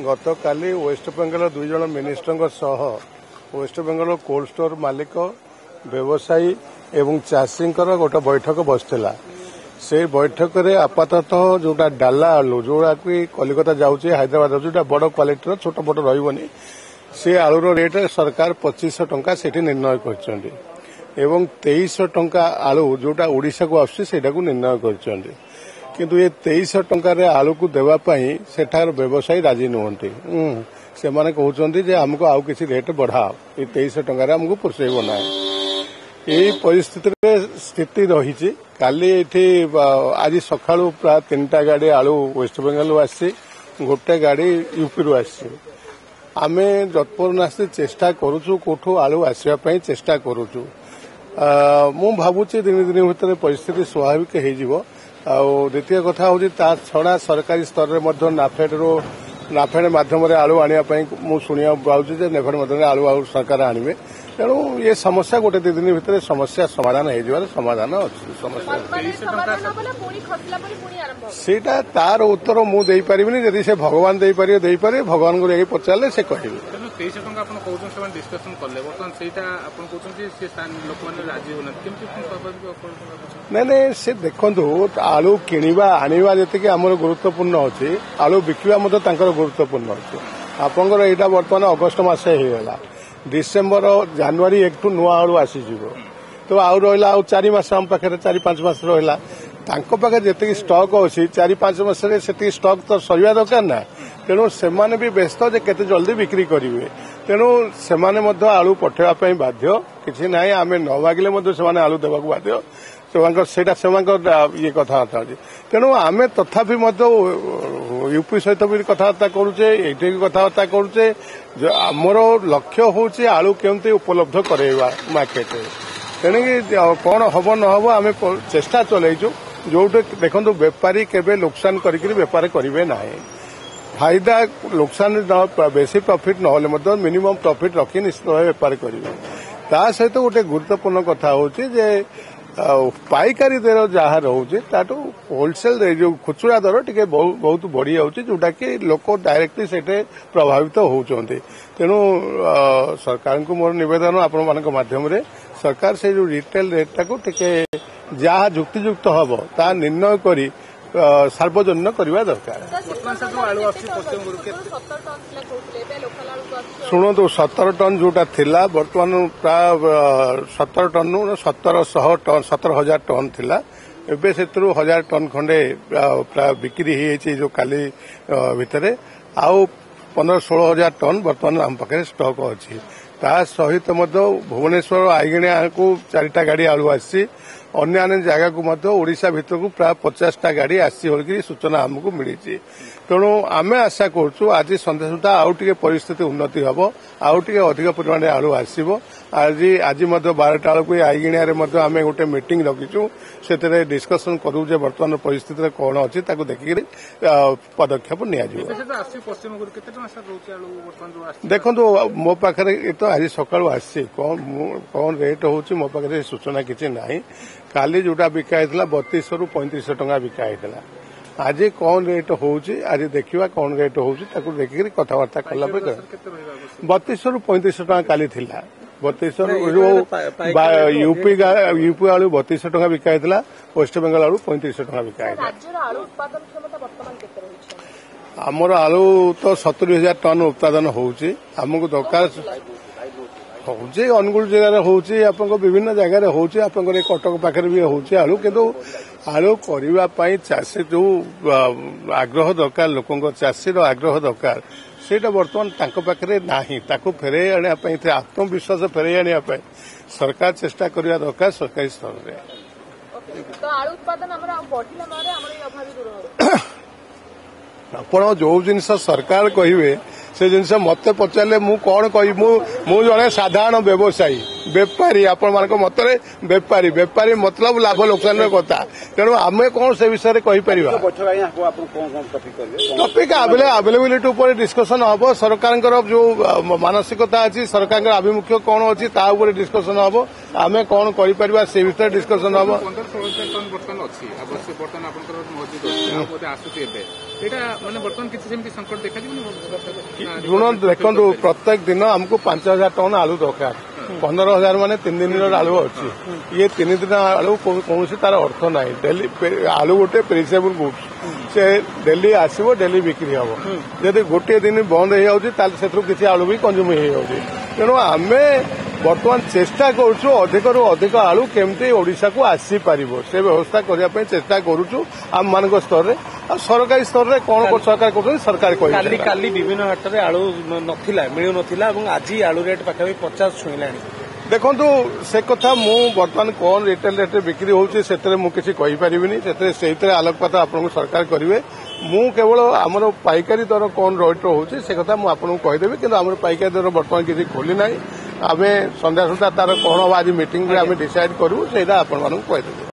गतकाली वेस्टबेंगल दुई जन मिनिस्टर सह वेस्टबेंगल कोल्ड स्टोर मालिक व्यवसायी एवं चाषी गोटे बैठक बसला से बैठक में आपाततः जोटा डाला आलू जोड़ा कि कलिकता जाऊँचे हैदराबाद जो बड़ क्वालिटी छोट मोट रही से आलूर रेट सरकार 2500 टंका से निर्णय कर 2300 टंका आलू जोटा ओडिशा को आसुचा निर्णय कर किंतु ये 2300 टंकार आलू को देवाई सेठार व्यवसायी राजी नुहति से माने कहते जे हमको आउ किसी रेट बढ़ाओ ये 2300 टंकार हमको पोषेब ना यही परिस्थिति स्थिति रही काली आज सका प्राय 3टा गाड़ी आलू वेस्टबेंगल आसी गोटे गाड़ी यूपी रू आसी आमे जतपुर चेष्टा करुचु कोठू आलू आसवाई चेष्टा करुचु मु भावुची दिन दिन भितर परिस्थिति स्वाभाविक हो द्वितीय कथा हूँ छड़ा सरकारी स्तर में नाफेड माध्यम आलू आने शुणा पाऊँ नेफेड मध्य आलू सरकार आणवे तेणु ये समस्या गोटे 2 दिन भितर समस्या समाधान हो समाधान अच्छी समस्या सेटा तार उत्तर मु दे पारिबिनी यदि से भगवान दे पारे भगवान को लेके पचारे से कहबे 2300 टंका आपण कहउछन से डिस्कशन करले बर्तमान सेटा आपण कहउछन जे से लोक माने राजी होना केमति नहीं नहीं से देखंतु आलू किनिबा आनिबा जते कि हमर गुरुत्वपूर्ण अछि आलू बिकिबा मते तांकर गुरुत्वपूर्ण अछि आपनकर एटा वर्तमान अगस्त मासे हेला डिसेम्बर जनवरी 1 टू नुआ आलू आसी जीवो तो आउ रहला आउ 4 मास हम पाखे 4-5 मास रहला तांको पाखे जते स्टॉक अछि 4-5 मास रे सेति स्टॉक तो सरिया दरकार ना तेणु सेमाने भी व्यस्त जे केते जल्दी बिक्री करिवे तेणु सेमाने मध्य आलू पठेवा पई बाध्य किछि नाही आमे न मागिले मध्य सेमाने आलू देबाक बाध्य ये कथबार्ता अच्छी तेणु आम तथापि यूपी सहित भी कथबार्ता करुचे ये कथबार्ता करुचे आमर लक्ष्य हूँ आलू केमती उपलब्ध करवा मार्केट तेणुक कौन हम न हम आम चेष्टा चलैचु जो देखो बेपारी केवे लोकसान करके बेपार करेंगे ना फायदा लोकसान बेसी प्रॉफिट ना मिनिमम प्रॉफिट रखी निश्चित भाव बेपार करेंगे ता सहित गोटे गुरुत्वपूर्ण कथा हूँ पाइकारी दर जहाँ रोचे ताठू होलसेल जो खुचुरा दर टी बहुत बढ़ी जाऊँगी जोटा कि लोक डायरेक्टली से प्रभावित होती तेणु सरकार को मोर निवेदन आपण मान माध्यम सरकार से जो रिटेल रेट टाक जहाँ जुक्तियुक्त हम ता निर्णय करी सार्वजनिक करवा दरकार शुणु 17 टन जोटा थिला बर्तमान प्राय 17 टन 17,000 टन थिला एबे से 1000 टन खंडे प्राय बिक्री हो जो काली भितर आउ 15-16,000 टन बर्तमान आम पाखे स्टॉक अच्छी ता सहित भुवनेश्वर आईगिणिया को 4टा गाड़ी आलू आसी अन्य जगह को ओडिशा भीतर को प्राय 50टा गाड़ी आसी सूचना आमको मिली तेणु आम आशा करूँ आज सन्ध्या सुधा आउ टे परिस्थिति उन्नति हम आउ टे अधिक परिमाण आलू आसो आज 12टा बेलू आईगिणिया आम गोटे मीटिंग रखीचु से डिस्कसन करूँ बर्तमान परिस्थिति कौन अच्छी देखिक पदक्षेप नि देखो मो पाखे तो आज सकाळु आसी कौन रेट होची मो पाखे सूचना किसी ना काली जोटा बिका 3200 ରୁ 3500 टंका बिका आज कौन रेट होची आज देखिवा कौन रेट होची ताकू देखिक कथबार्ता कला 3200 ରୁ 3500 टंका काली थिला 3200 यूपी आलू 3200 टंका बिका वेस्टबेंगल आलू 3500 टंका बिका आमर आलू तो 70,000 टन उत्पादन होची हमको दरकार होचे अनुगुल जगह होची आपन विभिन्न जगह होची आपन कटक पाखे भी होची आलू किंतु आलू करबा पई चाषी जो आग्रह दरकार लोकंक चाषीर आग्रह दरकार सेटा वर्तमान तांको पाखे नाही ताको फेरे आनिया पई आत्मविश्वास फेरे आनिया पई सरकार चेष्टा करिया दरकार सरकारी स्तर रे तो आलू उत्पादन हमरा बढ़िला मारे हमरा अभावी दूर हो आपण जो जिनस सरकार कहिवे से जिनस मते पचारे मु कौन कहि मु जने साधारण व्यवसायी बेपारी आपण मान मतरे बेपारी मतलब लाभ लोकसान कथा तेणु आम कौन से विषय कही पार टपिक अवेलेबिलिटी उपर डिस्कसन हम सरकार जो मानसिकता अच्छी सरकार आभिमुख्य कौन अच्छी डिस्कसन हम आम कौन कर से विषय डिस्कसन हम এটা মানে বর্তমান কিছু সেମିତି সংকট দেখাଯିବନି ଋଣ ଦେଖନ୍ତୁ ପ୍ରତ୍ୟେକ ଦିନ ଆମକୁ 5,000 ଟନ୍ ଆଳୁ ଦରକାର 15,000 ମାନେ 3 ଦିନର ଆଳୁ ଅଛି ଇଏ 3 ଦିନ ଆଳୁ କୌଣସି ତାର ଅର୍ଥ ନାହିଁ ଡେଲି ଆଳୁ ଗୋଟେ ପେରିସେବୁଲ ଗୁଡ୍ ସେ ଡେଲି ଆସିବ ଡେଲି ବିକ୍ରି ହବ ଯଦି ଗୋଟିଏ ଦିନ ବନ୍ଦ ହେଇଯାଉଛି ତାହେଲେ ସେଥିରୁ କିଛି ଆଳୁ ବି କଞ୍ଜୁମ ହେଇଯାଉଛି ତେଣୁ ଆମେ ବର୍ତ୍ତମାନ ଚେଷ୍ଟା କରୁଛୁ ଅଧିକରୁ ଅଧିକ ଆଳୁ କେମିତି ଓଡ଼ିଶାକୁ ଆସିପାରିବ ସେ ବ୍ୟବସ୍ଥା କରିବା ପାଇଁ ଚେଷ୍ଟା କରୁଛୁ ଆମମାନଙ୍କ ସ୍ତରରେ ଆଉ ସରକାରୀ ସ୍ତରରେ କଣ ସରକାର କରୁଛନ୍ତି ସରକାର କହିବେ କାଲି ବିଭିନ୍ନ ହାଟରେ ଆଳୁ ନଥିଲା ମିଳୁନଥିଲା ଏବଂ ଆଜି ଆଳୁ ରେଟ୍ ପାଖାପାଖି 50 ଛୁଇଁଲାଣି ଦେଖନ୍ତୁ ସେ କଥା ମୁଁ ବର୍ତ୍ତମାନ କଣ ରିଟେଲ ରେଟ୍ରେ ବିକ୍ରି ହେଉଛି ସେଥିରେ ମୁଁ କିଛି କହିପାରିବିନି ସେଇଥିରେ ଆଲୋକପାତ ଆପଣଙ୍କୁ ସରକାର କରିବେ ମୁଁ କେବଳ ଆମର ପାଇକାରୀ ଦର କଣ ରେଟ୍ ରହୁଛି ସେ କଥା ମୁଁ ଆପଣଙ୍କୁ କହିଦେବି କିନ୍ତୁ ଆମର ପାଇକାରୀ ଦର ବର୍ତ୍ତମାନ କିଛି ଖୋଲି ନାହିଁ ଆମେ ସନ୍ଧ୍ୟା ସୁଦ୍ଧା ତାର କଣ ହବ ଆଜି ମିଟିଂରେ ଆମେ ଡିସାଇଡ୍ କରିବୁ ସେଇଟା ଆପଣମାନଙ୍କୁ କହିଦେବୁ